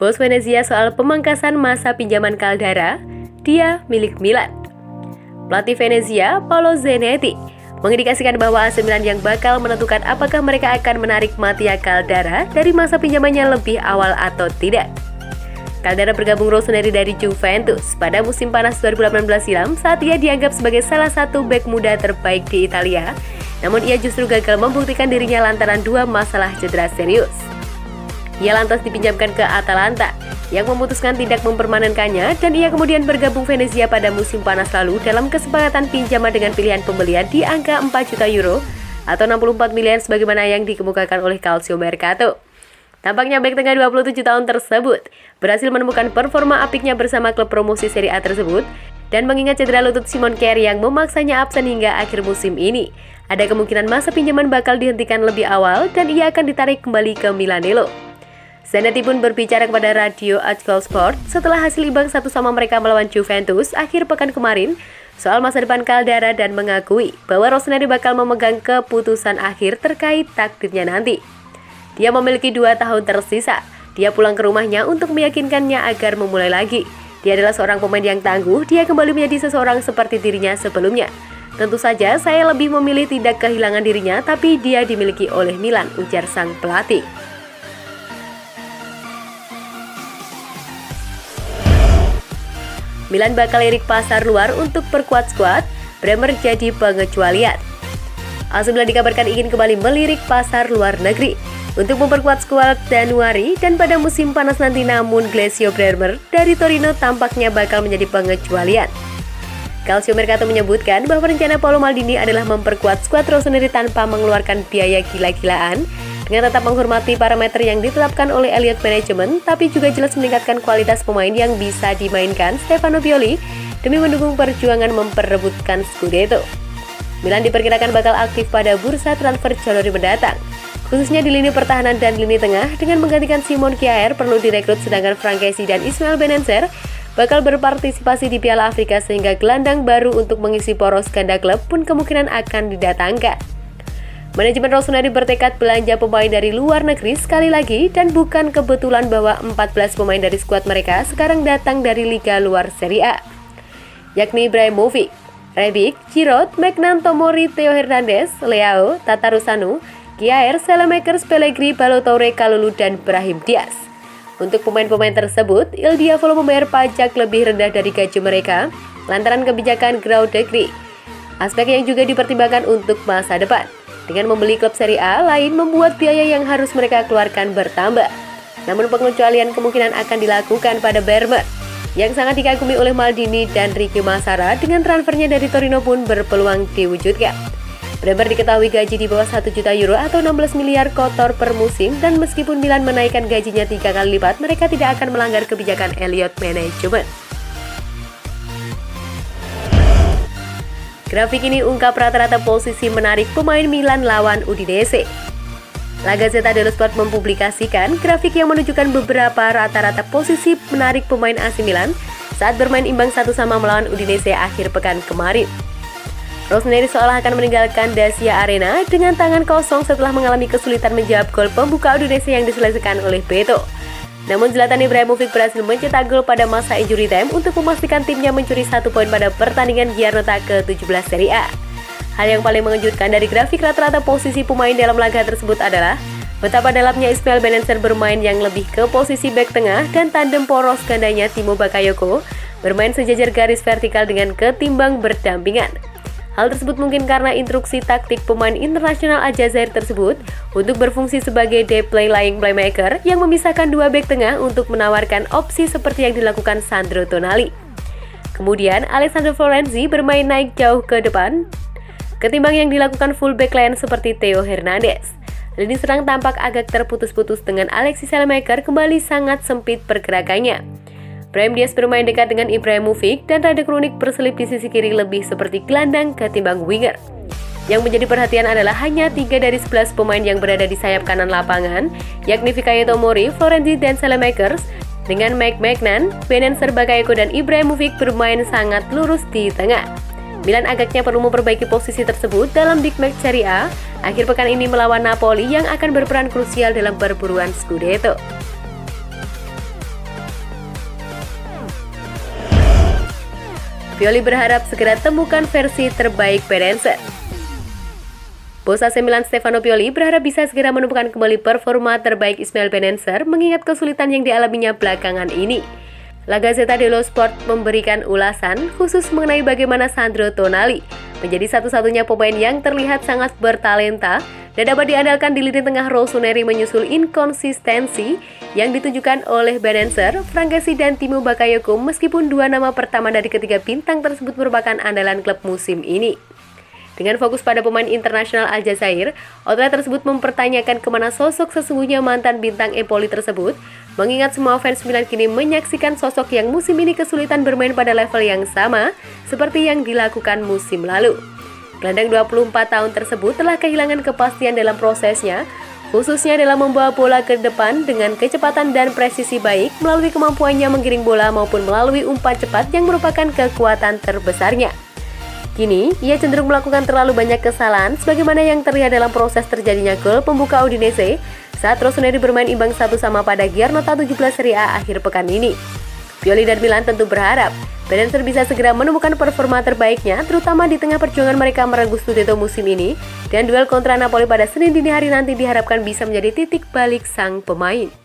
Bos Venezia soal pemangkasan masa pinjaman Caldara, dia milik Milan. Pelatih Venezia, Paolo Zanetti, mengindikasikan bahwa AC Milan yang bakal menentukan apakah mereka akan menarik Mattia Caldara dari masa pinjamannya lebih awal atau tidak. Caldara bergabung Rossoneri dari Juventus pada musim panas 2018 silam saat ia dianggap sebagai salah satu bek muda terbaik di Italia, namun ia justru gagal membuktikan dirinya lantaran dua masalah cedera serius. Ia lantas dipinjamkan ke Atalanta, yang memutuskan tidak mempermanenkannya dan ia kemudian bergabung Venezia pada musim panas lalu dalam kesepakatan pinjaman dengan pilihan pembelian di angka 4 juta euro atau 64 miliar sebagaimana yang dikemukakan oleh Calciomercato. Tampaknya bek tengah 27 tahun tersebut berhasil menemukan performa apiknya bersama klub promosi Serie A tersebut dan mengingat cedera lutut Simon Kjær yang memaksanya absen hingga akhir musim ini, ada kemungkinan masa pinjaman bakal dihentikan lebih awal dan ia akan ditarik kembali ke Milanello. Zanetti pun berbicara kepada radio Ajaccio Sport setelah hasil imbang 1-1 mereka melawan Juventus akhir pekan kemarin soal masa depan Caldara dan mengakui bahwa Rossoneri bakal memegang keputusan akhir terkait takdirnya nanti. Dia memiliki 2 tahun tersisa. Dia pulang ke rumahnya untuk meyakinkannya agar memulai lagi. Dia adalah seorang pemain yang tangguh, dia kembali menjadi seseorang seperti dirinya sebelumnya. Tentu saja saya lebih memilih tidak kehilangan dirinya, tapi dia dimiliki oleh Milan, ujar sang pelatih. Milan bakal lirik pasar luar untuk perkuat skuad, Bremer jadi pengecualian. AC Milan dikabarkan ingin kembali melirik pasar luar negeri untuk memperkuat skuad Januari dan pada musim panas nanti, namun Glacio Bremer dari Torino tampaknya bakal menjadi pengecualian. Calciomercato menyebutkan bahwa rencana Paolo Maldini adalah memperkuat skuad Rossoneri tanpa mengeluarkan biaya gila-gilaan dengan tetap menghormati parameter yang ditetapkan oleh Elliott Management, tapi juga jelas meningkatkan kualitas pemain yang bisa dimainkan Stefano Pioli demi mendukung perjuangan memperebutkan Scudetto. Milan diperkirakan bakal aktif pada bursa transfer Januari mendatang, khususnya di lini pertahanan dan lini tengah dengan menggantikan Simon Kjær perlu direkrut, sedangkan Frank Kessie dan Ismail Bennacer bakal berpartisipasi di Piala Afrika sehingga gelandang baru untuk mengisi poros ganda klub pun kemungkinan akan didatangkan. Manajemen Rossoneri bertekad belanja pemain dari luar negeri sekali lagi dan bukan kebetulan bahwa 14 pemain dari skuad mereka sekarang datang dari liga luar Serie A, yakni Ibrahimovic, Rebic, Giroud, Maignan, Tomori, Theo Hernandez, Leao, Tatarusanu, Kjær, Saelemaekers, Pellegrini, Ballo-Touré, Kalulu, dan Brahim Diaz. Untuk pemain-pemain tersebut, Il Diavolo membayar pajak lebih rendah dari gaji mereka lantaran kebijakan Grau Degree, aspek yang juga dipertimbangkan untuk masa depan. Dengan membeli klub Serie A lain membuat biaya yang harus mereka keluarkan bertambah. Namun pengecualian kemungkinan akan dilakukan pada Bremer, yang sangat dikagumi oleh Maldini, dan Ricky Massara dengan transfernya dari Torino pun berpeluang diwujudkan. Bremer diketahui gaji di bawah 1 juta euro atau 16 miliar kotor per musim, dan meskipun Milan menaikkan gajinya 3 kali lipat, mereka tidak akan melanggar kebijakan Elliott Management. Grafik ini ungkap rata-rata posisi menarik pemain Milan lawan Udinese. La Gazzetta dello Sport mempublikasikan grafik yang menunjukkan beberapa rata-rata posisi menarik pemain AC Milan saat bermain imbang 1-1 melawan Udinese akhir pekan kemarin. Rossoneri seolah akan meninggalkan Dacia Arena dengan tangan kosong setelah mengalami kesulitan menjawab gol pembuka Udinese yang diselesaikan oleh Beto. Namun Zlatan Ibrahimovic berhasil mencetak gol pada masa injury time untuk memastikan timnya mencuri 1 poin pada pertandingan Giarnata ke-17 Serie A. Hal yang paling mengejutkan dari grafik rata-rata posisi pemain dalam laga tersebut adalah betapa dalamnya Ismail Bennacer bermain yang lebih ke posisi bek tengah dan tandem poros gandanya Timo Bakayoko bermain sejajar garis vertikal dengan ketimbang berdampingan. Hal tersebut mungkin karena instruksi taktik pemain internasional Aljazair tersebut untuk berfungsi sebagai deep playing playmaker yang memisahkan dua bek tengah untuk menawarkan opsi seperti yang dilakukan Sandro Tonali. Kemudian Alessandro Florenzi bermain naik jauh ke depan ketimbang yang dilakukan fullback lain seperti Theo Hernandez. Lini serang tampak agak terputus-putus dengan Alexis Saelemaekers kembali sangat sempit pergerakannya. Brahim Diaz bermain dekat dengan Ibrahimovic dan Radek Lunik berselip di sisi kiri lebih seperti gelandang ketimbang winger. Yang menjadi perhatian adalah hanya 3 dari 11 pemain yang berada di sayap kanan lapangan, yakni Fikayo Tomori, Florenzi, dan Saelemaekers, dengan Maignan, Bennacer, Bakayoko, dan Ibrahimovic bermain sangat lurus di tengah. Milan agaknya perlu memperbaiki posisi tersebut dalam big match Serie A akhir pekan ini melawan Napoli yang akan berperan krusial dalam perburuan Scudetto. Pioli berharap segera temukan versi terbaik Benenser. Bos AC Milan Stefano Pioli berharap bisa segera menemukan kembali performa terbaik Ismail Benenser mengingat kesulitan yang dialaminya belakangan ini. La Gazzetta dello Sport memberikan ulasan khusus mengenai bagaimana Sandro Tonali menjadi satu-satunya pemain yang terlihat sangat bertalenta dan dapat diandalkan di lini tengah Rossoneri menyusul inkonsistensi yang ditunjukkan oleh Benenser, Frankesi dan Timo Bakayoko meskipun dua nama pertama dari ketiga bintang tersebut merupakan andalan klub musim ini. Dengan fokus pada pemain internasional Aljazair, outlet tersebut mempertanyakan kemana sosok sesungguhnya mantan bintang Empoli tersebut, mengingat semua fans Milan kini menyaksikan sosok yang musim ini kesulitan bermain pada level yang sama seperti yang dilakukan musim lalu. Gelandang 24 tahun tersebut telah kehilangan kepastian dalam prosesnya, khususnya dalam membawa bola ke depan dengan kecepatan dan presisi baik melalui kemampuannya menggiring bola maupun melalui umpan cepat yang merupakan kekuatan terbesarnya. Kini, ia cenderung melakukan terlalu banyak kesalahan sebagaimana yang terlihat dalam proses terjadinya gol pembuka Udinese saat Rossoneri bermain imbang 1-1 pada Giornata 17 Serie A akhir pekan ini. Pioli dan Milan tentu berharap Benenser bisa segera menemukan performa terbaiknya terutama di tengah perjuangan mereka merenggut Scudetto musim ini dan duel kontra Napoli pada Senin dini hari nanti diharapkan bisa menjadi titik balik sang pemain.